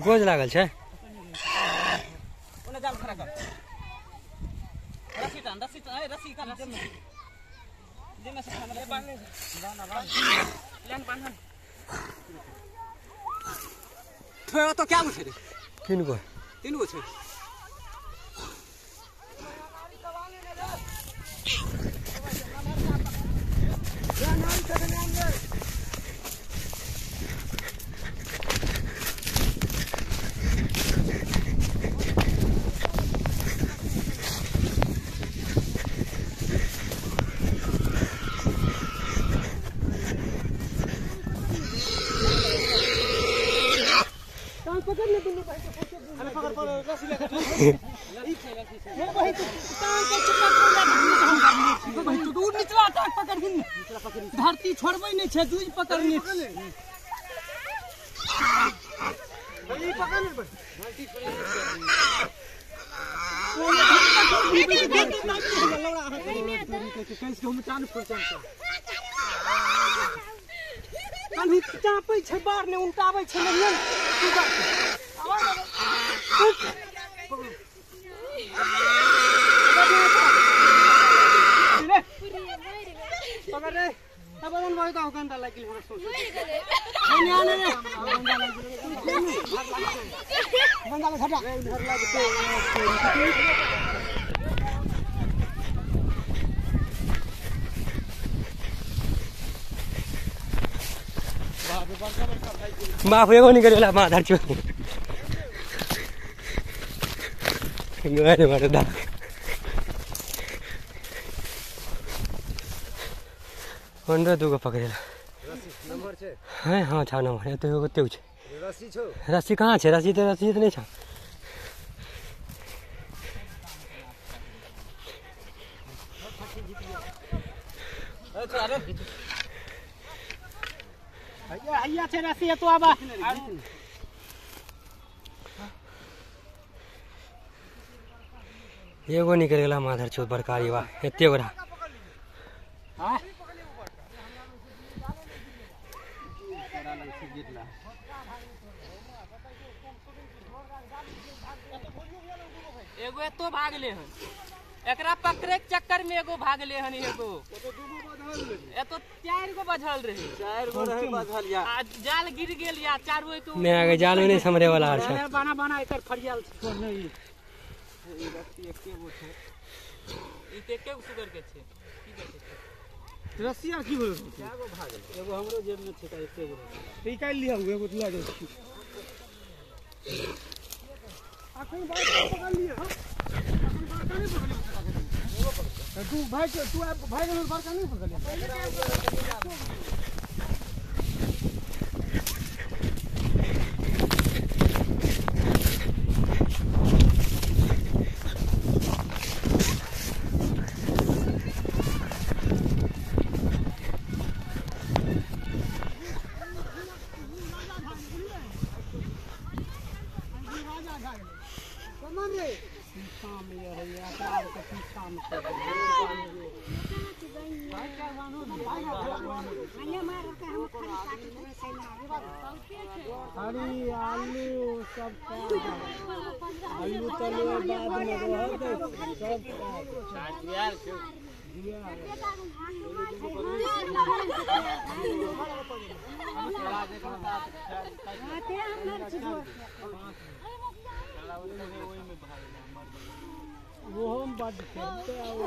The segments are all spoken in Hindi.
गोज लागल छै ओने जाल खड़ा कर रस्सी टान रस्सी का दे में से खाना ले बांध लेन बांध तो क्या मुझे तीन गो छे धरती छोड़बै नहीं छे दूज पकड़ने चापै छै बार ने उनटाबै छै पकड़ रे अब बन भाई का गंदा लागिल हमरा सोच नहीं आने रे गंदा में हटा घर लागते माफ एगो नहीं करेला माधर चो गए मारे दा पंद्रह दूगो पकड़ेला नंबर छे है हाँ 6 नंबर है तो कते छै रस्सी छौ रस्सी कहाँ छै रस्सी तो नहीं छ हैया छे रस्सी तो आबा एगो निकल गेला माधर चो बड़कारी बा एते बड़ा हां एगो एतो भागले हन एकरा पकड़े के चक्कर में एगो भागले हन एगो एतो 4 गो बझल रहे 4 गो रहे बझल या जाल गिर गेल या 4 गो तो मैं आगे जाल में नहीं समरे वाला छै बना एकर फरियाल छै नहीं ई रस्सी एके गो छै ई एके गो सुगर के छै की कहै छै रस्सिया की बोल क्या गो भागल एगो हमरो जेब में छै एके गो निकाल लिया एगो दुआ दे अखन बार पकड़ लिया तू भाई तू भाई के बार का नहीं पकड़ लिया हरी आलू सब आलू तले बाद में रह दे सब यार वो हम बड खेलते आ वो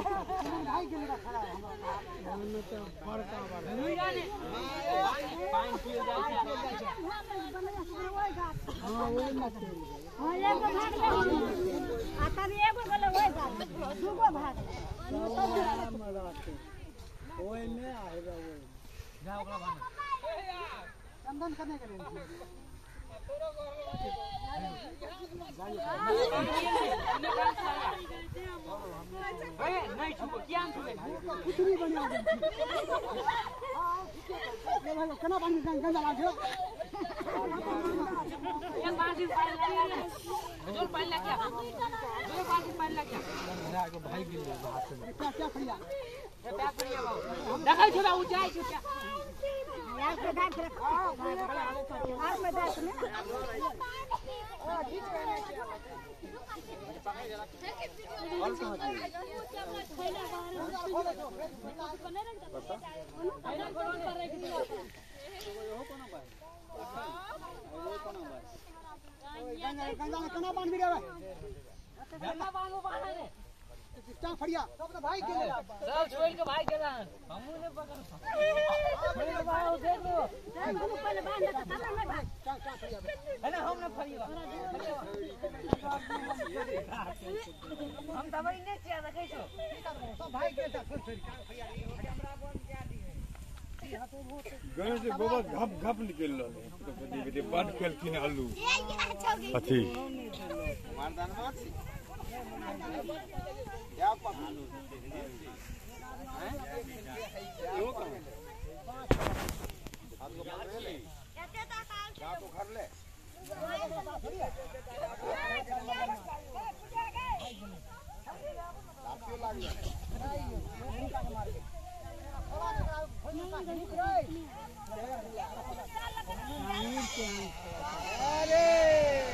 भाई के लिए खड़ा है हमने तो बड़का बड़ा पानी पिए जाय छै हां ओइ मत हां एगो भाग ले आ तनी एगो गेले ओइ गाछ दूगो भाग ओइ में आएगा ओइ जा ओकरा भाग चंदन करने के लिए नहीं छुपो क्या छुपे केना पानी गंजा लाग्यो एक बाल्टी पानी लगा जो पानी लग गया दो बाल्टी पानी लग गया भाई गिर क्या फरिया क्या करिए बाबू देखै छ उ जाय छ क्या यार पे दांत रखो हाथ में दांत ने गंजा में केना बांध दिया गंगा बांधो बाहर रे क्या फरिया सब भाई गेले सब छोड़ के भाई गेला हमहु ने पकड़ छोड़ के भाई देख लो हम पहले बांध देता तब ना भाई क्या फरिया है ना हम ना फरिया हम दवाई नहीं चिया देखै छो सब भाई गेल छोड़ फरिया हमरा बंद क्या दिए गणेश जी गोबर घप घप निकल रहले तो बड़ केलखिन आलू अथी मारदान मारसी क्या पका यो कहां हाथ को पकड़ ले क्या तो कर ले लातियो लाग अरे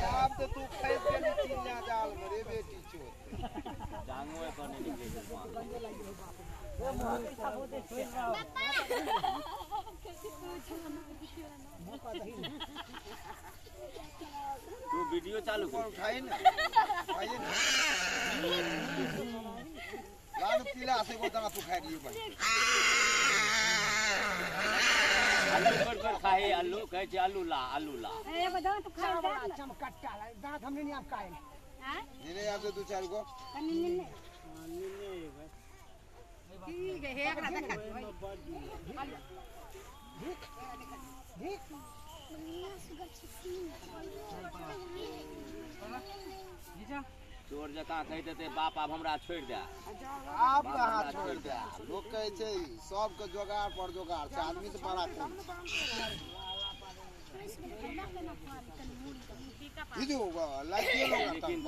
आप तो तू खैस के नहीं चिल्ला जाल मरे बेटी चोर जांगवे करने निकले तू वीडियो चालू कर उठाए ना आइए ना लाल पीला से बोतना तू खा लियो भाई आलू कर खाए आलू कहे छ आलू ला ए बदा तो खा दे चमकट्टा दांत हमने नहीं आप खाए हां निने आप से दो चार को निन्ने ठीक है एकरा देखा चोर जका कहते थे बाप अब हमरा छोड़ दे आप कहां छोड़ दे लोग कहे छै सब के जोगाड़ पर जोगाड़ छै आदमी से बड़ा कम इदो लागियो लोग लेकिन